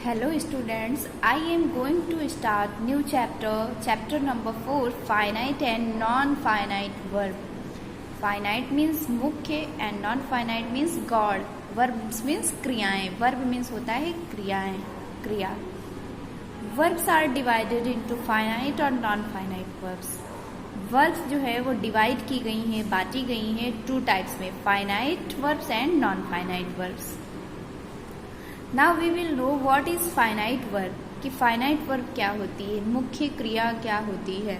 Hello students, I am going to start new chapter number 4, finite and non-finite verb. Finite means मुख्य and non-finite means God. Verbs means क्रियाएं. Verb means होता है क्रियाएं, क्रिया. Verbs are divided into finite और non-finite verbs. Verbs जो है वो डिवाइड की गई हैं, बांटी गई हैं टू टाइप्स में, finite verbs and non-finite verbs. Now we will know what is finite verb, कि finite verb क्या होती है, मुख्य क्रिया क्या होती है.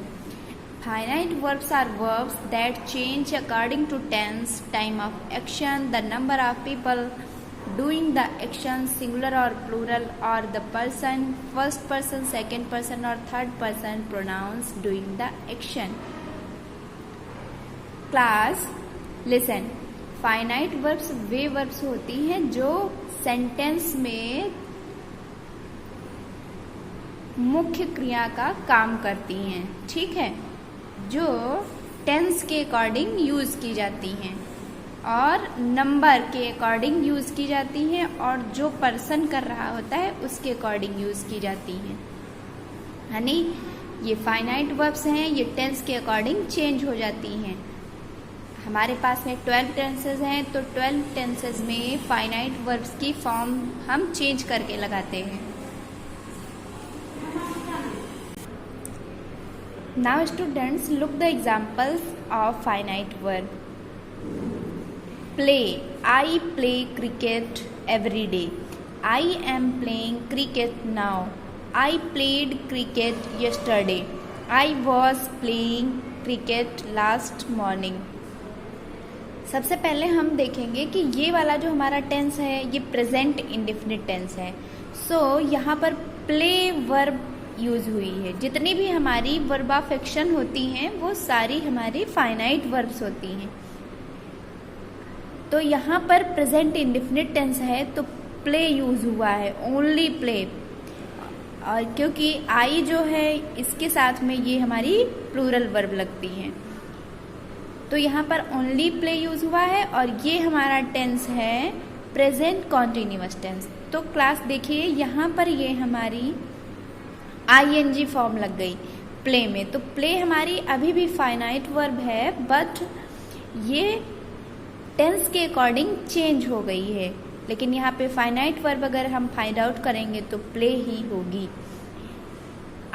Finite verbs are verbs that change according to tense, time of action, the number of people doing the action, singular or plural, or the person, first person, second person or third person pronouns doing the action. Class, listen. Finite verbs way verbs होती हैं जो sentence में मुख्य क्रिया का काम करती हैं, ठीक है, जो टेंस के अकॉर्डिंग यूज की जाती हैं और नंबर के अकॉर्डिंग यूज की जाती हैं और जो पर्सन कर रहा होता है उसके अकॉर्डिंग यूज की जाती हैं. यानी ये फाइनाइट वर्ब्स हैं, ये टेंस के अकॉर्डिंग चेंज हो जाती हैं. हमारे पास में 12 टेंसेज हैं, तो 12 टेंसेज में फाइनाइट वर्ब्स की फॉर्म हम चेंज करके लगाते हैं. Now students look the examples of finite verb. Play, I play cricket every day. I am playing cricket now. I played cricket yesterday. I was playing cricket last morning. सबसे पहले हम देखेंगे कि ये वाला जो हमारा टेंस है ये प्रेजेंट इंडेफिनिट टेंस है. सो यहाँ पर प्ले वर्ब यूज हुई है. जितनी भी हमारी वर्ब ऑफ एक्शन होती हैं वो सारी हमारी फाइनाइट वर्ब्स होती हैं. तो यहाँ पर प्रेजेंट इंडेफिनिट टेंस है तो प्ले यूज हुआ है, ओनली प्ले. और क्योंकि आई जो है इसके साथ में ये हमारी प्लूरल वर्ब लगती हैं, तो यहाँ पर ओनली प्ले यूज हुआ है और ये हमारा टेंस है प्रेजेंट कॉन्टिन्यूअस टेंस. तो क्लास देखिए यहाँ पर ये हमारी आईएनजी फॉर्म लग गई प्ले में. तो प्ले हमारी अभी भी फाइनाइट वर्ब है बट ये टेंस के अकॉर्डिंग चेंज हो गई है. लेकिन यहाँ पे फाइनाइट वर्ब अगर हम फाइंड आउट करेंगे तो प्ले ही होगी.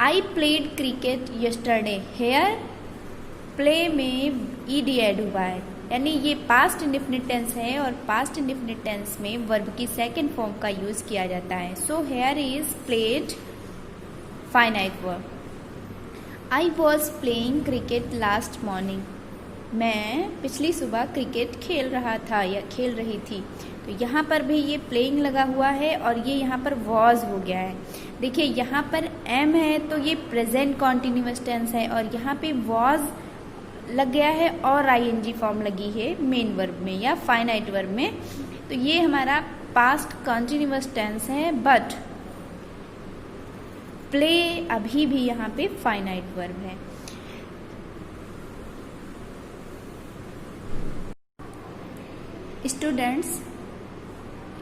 I played cricket yesterday. Here play में ईडी ऐड हुआ है, यानी ये पास्ट इंडेफिनिट टेंस है और पास्ट इंडेफिनिट टेंस में वर्ब की सेकंड फॉर्म का यूज किया जाता है. So here is played finite verb. I was playing cricket last morning. मैं पिछली सुबह क्रिकेट खेल रहा था या खेल रही थी. तो यहाँ पर भी ये प्लेइंग लगा हुआ है और ये यहाँ पर वॉज हो गया है. देखिए यहाँ पर एम है तो ये प्रेजेंट कॉन्टिन्यूअस टेंस है और यहाँ पे वॉज लग गया है और आईएनजी फॉर्म लगी है मेन वर्ब में या फाइनाइट वर्ब में. तो ये हमारा पास्ट कॉन्टिन्यूअस टेंस है बट प्ले अभी भी यहाँ पे फाइनाइट वर्ब है. Students,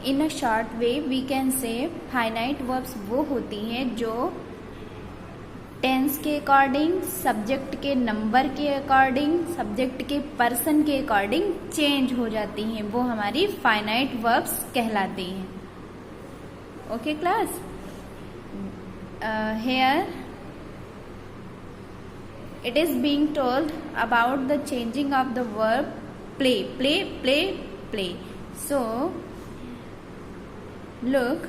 in a short way we can say finite verbs वो होती हैं जो टेंस के अकॉर्डिंग, सब्जेक्ट के नंबर के अकॉर्डिंग, सब्जेक्ट के पर्सन के अकॉर्डिंग चेंज हो जाती हैं. वो हमारी फाइनाइट वर्ब्स कहलाती हैं. Okay class. Here it is being told about the changing of the verb play. Play play play. So look,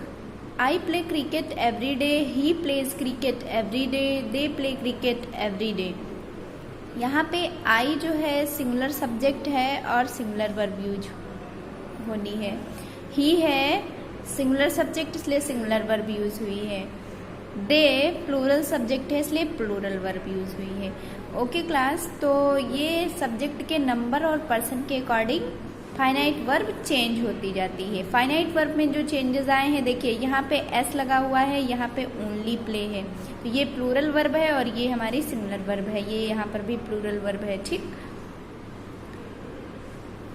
I play cricket every day, he plays cricket every day, they play cricket every day. यहाँ पे I जो है singular subject है और singular verb use होनी है. he है singular subject इसलिए सिंगुलर वर्ब यूज हुई है. they प्लूरल सब्जेक्ट है इसलिए प्लूरल वर्ब यूज हुई है. Okay class. तो ये सब्जेक्ट के नंबर और पर्सन के अकॉर्डिंग फाइनाइट वर्ब चेंज होती जाती है. फाइनाइट वर्ब में जो चेंजेस आए हैं देखिए यहाँ पे एस लगा हुआ है, यहाँ पे ओनली प्ले है. तो ये प्लूरल वर्ब है और ये हमारी सिंगुलर वर्ब है. ये यहाँ पर भी प्लूरल वर्ब है. ठीक,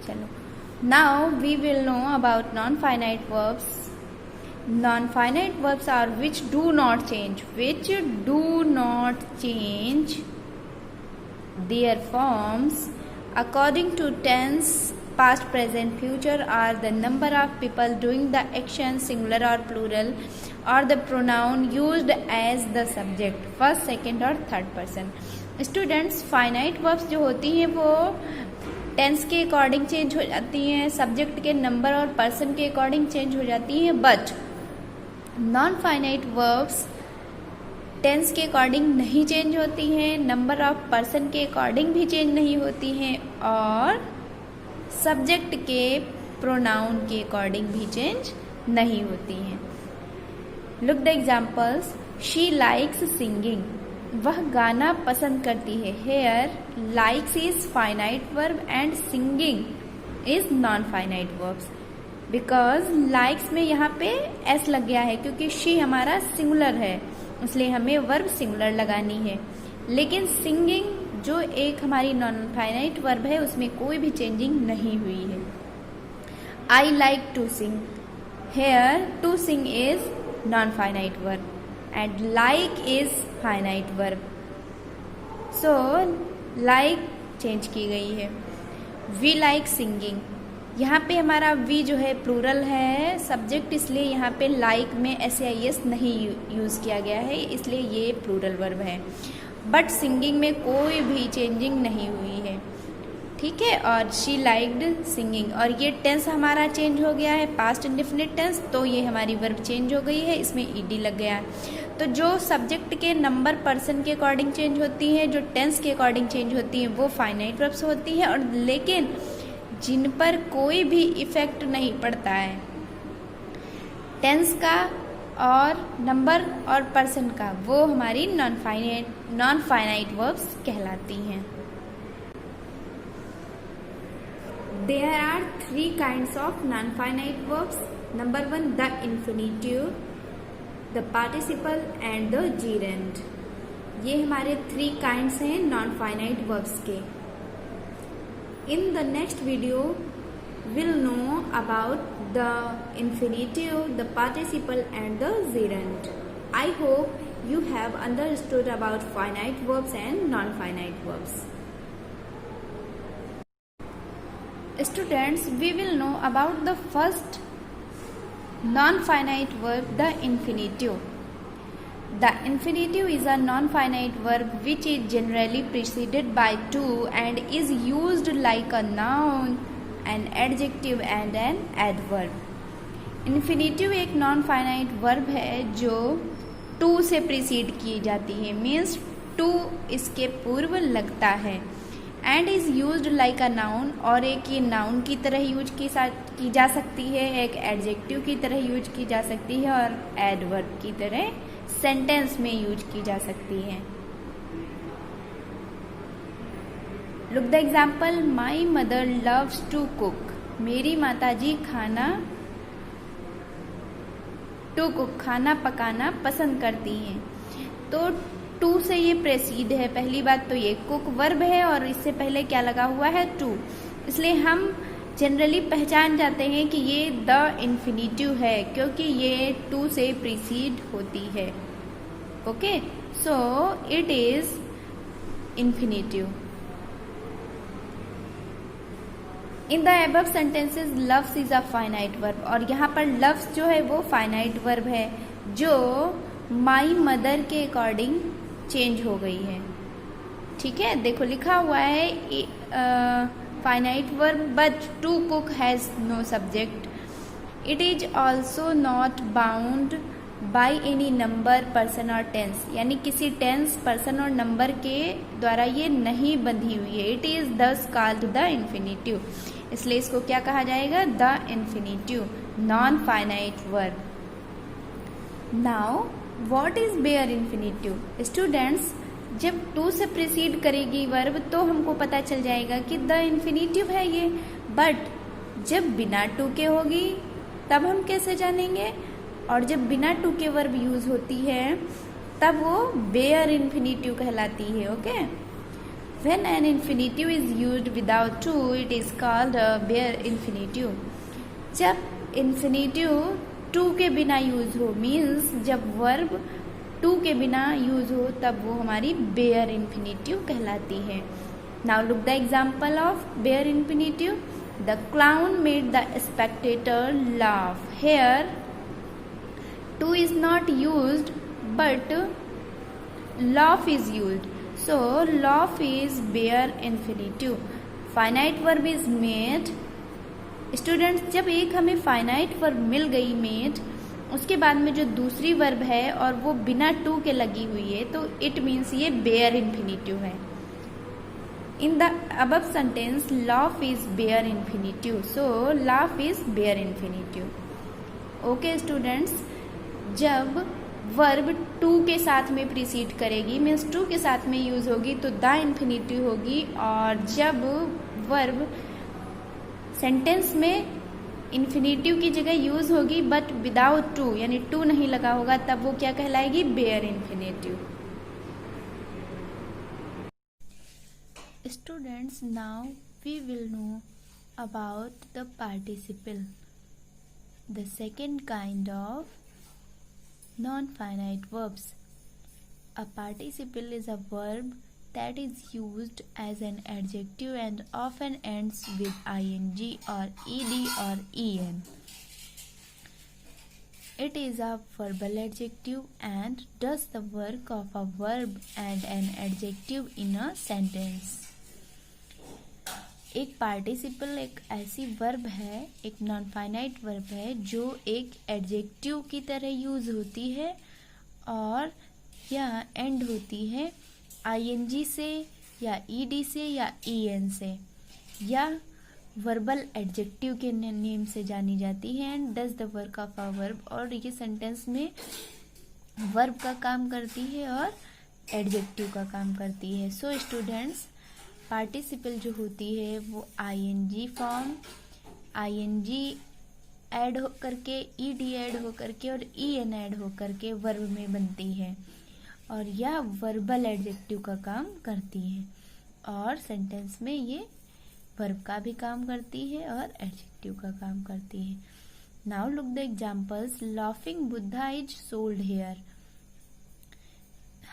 चलो now we will know about non finite verbs. Non-finite verbs are which do not change their forms according to tense, past, present, future, are the number of people doing the action, singular or plural, or the pronoun used as the subject, first, second और third person. Students, finite verbs जो होती हैं वो tense के according change हो जाती हैं, subject के नंबर और पर्सन के अकॉर्डिंग चेंज हो जाती हैं, but non finite verbs tense के अकॉर्डिंग नहीं चेंज होती हैं, नंबर ऑफ पर्सन के अकॉर्डिंग भी चेंज नहीं होती हैं और सब्जेक्ट के प्रोनाउन के अकॉर्डिंग भी चेंज नहीं होती हैं. Look the examples. She likes singing, वह गाना पसंद करती है. Here likes is finite verb and singing is non finite verbs. Because likes में यहाँ पे एस लग गया है क्योंकि शी हमारा सिंगुलर है, इसलिए हमें वर्ब सिंगुलर लगानी है. लेकिन सिंगिंग जो एक हमारी नॉन फाइनाइट वर्ब है उसमें कोई भी चेंजिंग नहीं हुई है. I like to sing, here to sing is non finite verb and like is finite verb. so like change की गई है. we like singing, यहाँ पे हमारा we जो है प्लूरल है सब्जेक्ट, इसलिए यहाँ पे like में SAIS नहीं यूज़ किया गया है, इसलिए ये प्लूरल वर्ब है. बट सिंगिंग में कोई भी चेंजिंग नहीं हुई है, ठीक है. और शी लाइक्ड सिंगिंग, और ये टेंस हमारा चेंज हो गया है, पास्ट इंडेफिनिट टेंस, तो ये हमारी वर्ब चेंज हो गई है, इसमें ईडी लग गया है. तो जो सब्जेक्ट के नंबर पर्सन के अकॉर्डिंग चेंज होती हैं, जो टेंस के अकॉर्डिंग चेंज होती हैं, वो फाइनाइट वर्ब्स होती हैं, और लेकिन जिन पर कोई भी इफेक्ट नहीं पड़ता है टेंस का और नंबर और पर्सन का, वो हमारी नॉन फाइनाइट वर्ब्स कहलाती हैं. There are three kinds of non-finite verbs. Number 1, the infinitive, the participle and the gerund. ये हमारे 3 kinds हैं non-finite verbs के. In the next video, we'll know about the infinitive, the participle and the gerund. I hope you have understood about finite verbs and non-finite verbs. Students, we will know about the first non-finite verb, the infinitive. The infinitive is a non-finite verb which is generally preceded by to and is used like a noun, an adjective and an adverb. Infinitive एक non-finite verb है जो to से precede की जाती है, means to इसके पूर्व लगता है, and is used like a noun, और एक ये नाउन की तरह यूज की जा सकती है, एक एडजेक्टिव की तरह यूज की जा सकती है, और एडवर्ब की तरह सेंटेंस में यूज की जा सकती है. Look the example. My mother loves to cook, मेरी माताजी खाना पकाना पसंद करती हैं. तो टू से ये प्रेसीड है. पहली बात तो ये कुक वर्ब है और इससे पहले क्या लगा हुआ है, टू, इसलिए हम जनरली पहचान जाते हैं कि ये द इन्फिनिटिव है क्योंकि ये टू से प्रीसीड होती है. Okay, so it is infinitive. In the above sentences loves is a finite verb, और यहाँ पर लव्स जो है वो फाइनाइट वर्ब है जो माई मदर के अकॉर्डिंग चेंज हो गई है. ठीक है, देखो लिखा हुआ है finite verb but to cook has no subject. It is also not bound by any number, person और टेंस, यानी किसी टेंस, पर्सन और नंबर के द्वारा ये नहीं बंधी हुई है. It is thus called the infinitive, इसलिए इसको क्या कहा जाएगा, the infinitive, non finite verb. Now what is bare infinitive. Students, जब टू से प्रीसीड करेगी वर्ब तो हमको पता चल जाएगा कि द इन्फिनिटिव है ये, बट जब बिना टू के होगी तब हम कैसे जानेंगे, और जब बिना टू के वर्ब यूज होती है तब वो बेयर इन्फिनिटिव कहलाती है. Okay, when an infinitive is used without to it is called bare infinitive. जब इन्फिनिटिव टू के बिना यूज हो, मीन्स जब वर्ब टू के बिना यूज हो तब वो हमारी बेयर इन्फिनेटिव कहलाती है। Now look the example of bare infinitive. The clown made the spectator laugh. Here to is not used but laugh is used, so laugh is bare infinitive. Finite verb is made. Students, जब एक हमें finite verb मिल गई made, उसके बाद में जो दूसरी verb है और वो बिना टू के लगी हुई है, तो इट मीन्स ये बेयर इन्फिनेटिव है। In the above sentence laugh is bare infinitive, so laugh is bare infinitive. Okay students, जब वर्ब टू के साथ में प्रीसीड करेगी, मीन्स टू के साथ में यूज होगी, तो द इन्फिनेटिव होगी। और जब वर्ब सेंटेंस में इन्फिनेटिव की जगह यूज होगी बट विदाउट टू, यानी टू नहीं लगा होगा, तब वो क्या कहलाएगी? Bare infinitive. Students, now we will know about the participle, the second kind of non-finite verbs. A participle is a verb that is used as an adjective and often ends with ing or ed or en. It is a verbal adjective and does the work of a verb and an adjective in a sentence. एक participle एक ऐसी verb है, एक non finite verb है जो एक adjective की तरह यूज होती है और या एंड होती है आईएनजी से या ईडी से या ईएन से या वर्बल एडजेक्टिव के नेम से जानी जाती है and does the work of a verb, और ये सेंटेंस में वर्ब का काम करती है और एडजेक्टिव का काम करती है। सो स्टूडेंट्स, पार्टिसिपल जो होती है वो आईएनजी फॉर्म, आईएनजी ऐड हो करके, ईडी ऐड हो करके और ईएन ऐड हो करके वर्ब में बनती है और यह वर्बल एडजेक्टिव का काम करती है और सेंटेंस में ये वर्ब का भी काम करती है और एडजेक्टिव का काम करती है। Now look the examples. Laughing Buddha is sold here.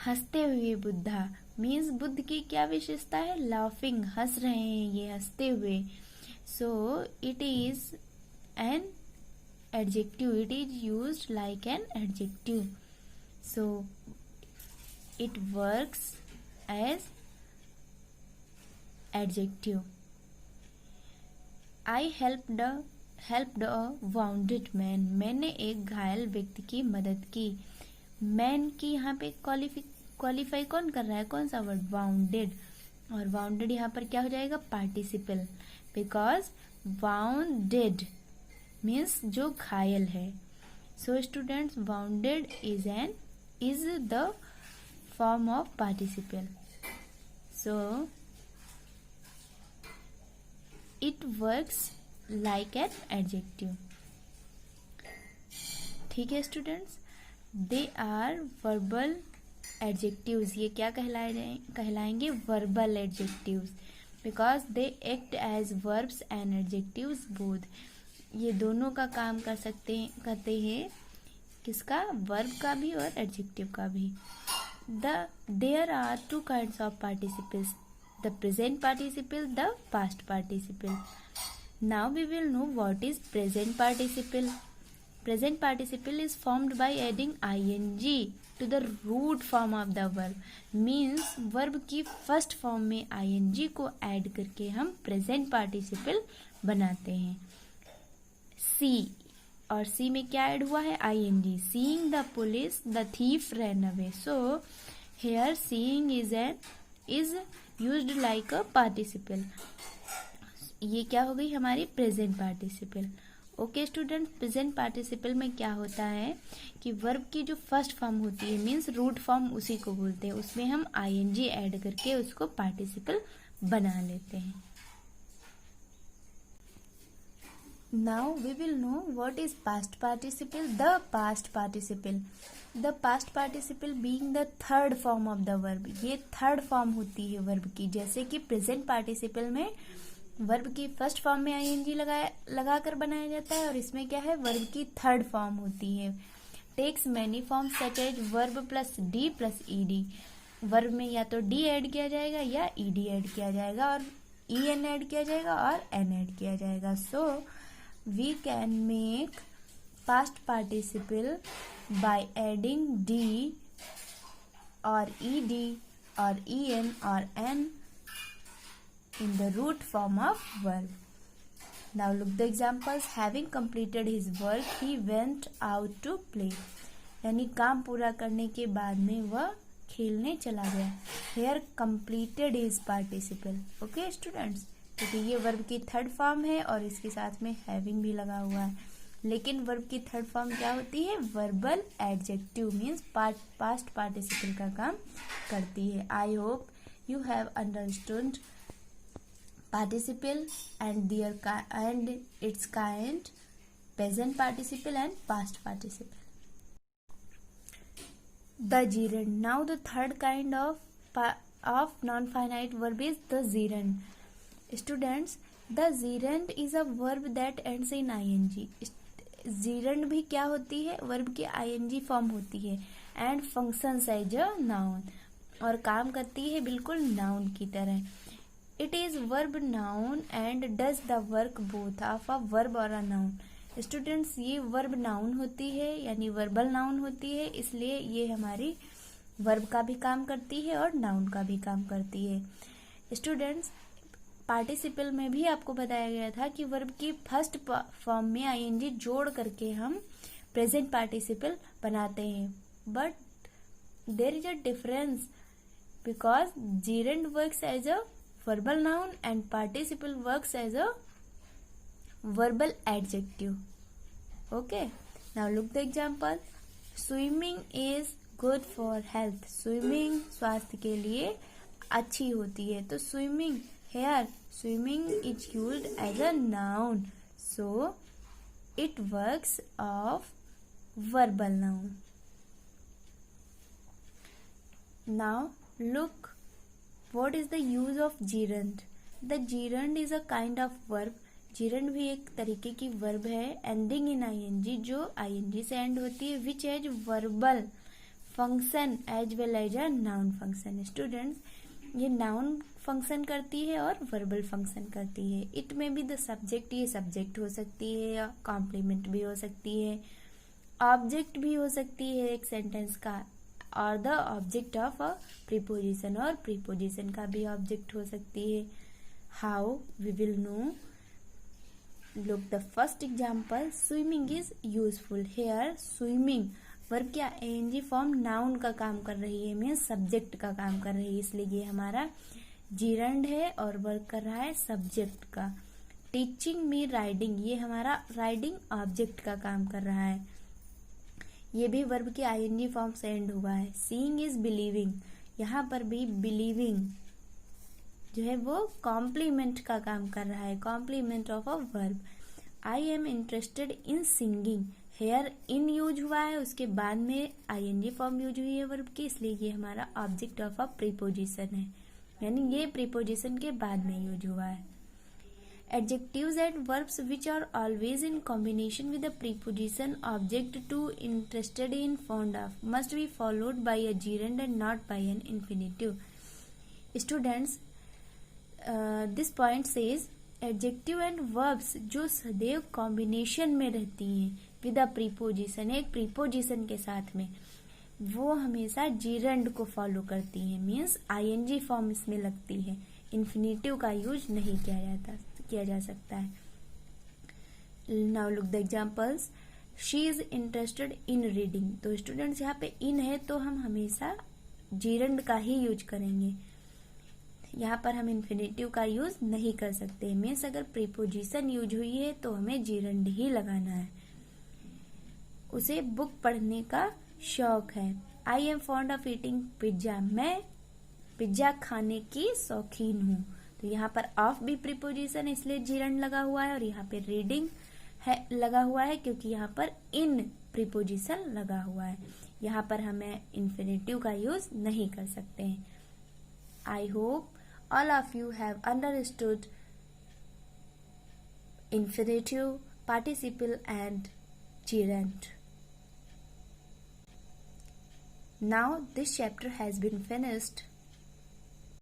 हंसते हुए बुद्धा मीन्स बुद्ध की क्या विशेषता है? लाफिंग, हंस रहे हैं ये, हंसते हुए। So it is an adjective, it is used like an adjective, so it works as adjective. I helped a wounded man. मैंने एक घायल व्यक्ति की मदद की। मैन की यहाँ पे क्वालिफाई कौन कर रहा है? कौन सा वर्ड? वाउंडेड। और वाउंडेड यहाँ पर क्या हो जाएगा? पार्टिसिपल, बिकॉज वाउंडेड मीन्स जो घायल है। So students, wounded is the form of participle, so it works like an adjective. ठीक है students, they are verbal adjectives. ये क्या कहलाएंगे? Verbal adjectives, because they act as verbs and adjectives both. ये दोनों का काम करते हैं किसका? वर्ब का भी और एडजेक्टिव का भी। There are two kinds of participles, the present participle, the past participle. Now we will know what is present participle. Present participle is formed by adding ing to the root form of the verb. Means verb की first form में ing को add करके हम present participle बनाते हैं। see, और see में क्या ऐड हुआ है? ing. Seeing the police, the thief ran away. So here seeing is used like a participle. ये क्या हो गई? हमारी present participle. Okay student, present participle में क्या होता है कि वर्ब की जो फर्स्ट फॉर्म होती है मीन्स रूट फॉर्म उसी को बोलते हैं, उसमें हम आईएनजी ऐड करके उसको पार्टिसिपल बना लेते हैं। Now we will know what is past participle. The past participle, the past participle being the third form of the verb. ये थर्ड फॉर्म होती है वर्ब की, जैसे कि प्रेजेंट पार्टिसिपल में वर्ब की फर्स्ट फॉर्म में आईएनजी लगाकर बनाया जाता है, और इसमें क्या है, वर्ब की थर्ड फॉर्म होती है। Takes many form such as verb plus D plus ED. Verb में या तो डी ऐड किया जाएगा या ईडी ऐड किया जाएगा, और en ऐड किया जाएगा और n ऐड किया जाएगा। So we can make past participle by adding D और ed or en or n in the root form of verb. Now look the examples. Having completed his work, he went out to play. यानी काम पूरा करने के बाद में वह खेलने चला गया। Here completed is participle. Okay students, क्योंकि ये वर्ब की थर्ड फॉर्म है और इसके साथ में हैविंग भी लगा हुआ है। लेकिन वर्ब की थर्ड फॉर्म क्या होती है, verbal adjective means past participle का काम करती है। I hope you have understood participle and its kind, present participle and past participle. The gerund. Now the third kind of non finite verb is the gerund. Students, the gerund is a verb that ends in ING. Gerund भी क्या होती है, verb की ING form होती है, and functions as a noun, और काम करती है बिल्कुल नाउन की तरह। It is verb noun and does the work both of a verb और अ नाउन। स्टूडेंट्स, ये वर्ब नाउन होती है यानी वर्बल नाउन होती है, इसलिए ये हमारी वर्ब का भी काम करती है और नाउन का भी काम करती है। स्टूडेंट्स, पार्टिसिपल में भी आपको बताया गया था कि वर्ब की फर्स्ट फॉर्म में आईएनजी जोड़ करके हम प्रेजेंट पार्टिसिपल बनाते हैं, but there is a difference because gerund works as a verbal noun and participle works as a verbal adjective. Okay, now look the example. Swimming is good for health. Swimming स्वास्थ्य के लिए अच्छी होती है, तो swimming, here swimming is used as a noun, so it works of verbal noun. Now look, what is the use of gerund? The gerund is a kind of verb. gerund भी एक तरीके की verb है ending in ing, जो ing से end होती है, which has verbal function as well as a noun function. Students, ये नाउन फंक्शन करती है और वर्बल फंक्शन करती है। इट में भी द सब्जेक्ट, ये सब्जेक्ट हो सकती है या कॉम्प्लीमेंट भी हो सकती है, ऑब्जेक्ट भी हो सकती है एक सेंटेंस का, और the object of a preposition, और प्रीपोजिशन का भी ऑब्जेक्ट हो सकती है। How we will know, look the first example. Swimming is useful. Here swimming verb क्या एनजी फॉर्म नाउन का काम कर रही है, मीन्स सब्जेक्ट का काम कर रही है, इसलिए ये हमारा जीरंड है और वर्क कर रहा है सब्जेक्ट का। टीचिंग मी राइडिंग, ये हमारा राइडिंग ऑब्जेक्ट का काम कर रहा है, ये भी वर्ब के आईएनजी फॉर्म से एंड हुआ है। सीइंग इज बिलीविंग, यहाँ पर भी बिलीविंग जो है वो कॉम्प्लीमेंट का काम कर रहा है, complement of a verb. I am interested in singing, here in use हुआ है, उसके बाद में आईएनजी फॉर्म यूज हुई है वर्ब की, इसलिए ये हमारा ऑब्जेक्ट ऑफ अ प्रीपोजिशन है, यानी ये प्रीपोजिशन के बाद में यूज हुआ है। Adjectives and verbs which are always in combination with the preposition object to, interested in, fond of must be followed by a gerund and not by an infinitive. Students, this point says adjective and verbs जो सदैव combination में रहती हैं with a preposition, एक preposition के साथ में, वो हमेशा जीरंड को फॉलो करती हैं, मीन्स आईएनजी फॉर्म इसमें लगती है, इन्फिनेटिव का यूज नहीं किया जा सकता है। Now look the examples. She is interested in reading, तो स्टूडेंट्स यहाँ पे इन है तो हम हमेशा जीरंड का ही यूज करेंगे, यहाँ पर हम इन्फिनेटिव का यूज नहीं कर सकते, मीन्स अगर प्रीपोजिशन यूज हुई है तो हमें जीरंड ही लगाना है। उसे बुक पढ़ने का शौक है। I am fond of eating pizza, मैं पिज्जा खाने की शौकीन हूँ, तो यहाँ पर ऑफ भी प्रीपोजिशन है इसलिए जीरंड लगा हुआ है, और यहाँ पे रीडिंग है लगा हुआ है क्योंकि यहाँ पर इन प्रीपोजिशन लगा हुआ है, यहाँ पर हमें इन्फिनेटिव का यूज नहीं कर सकते हैं। I hope all of you have understood infinitive, participle and gerund. Now this chapter has been finished.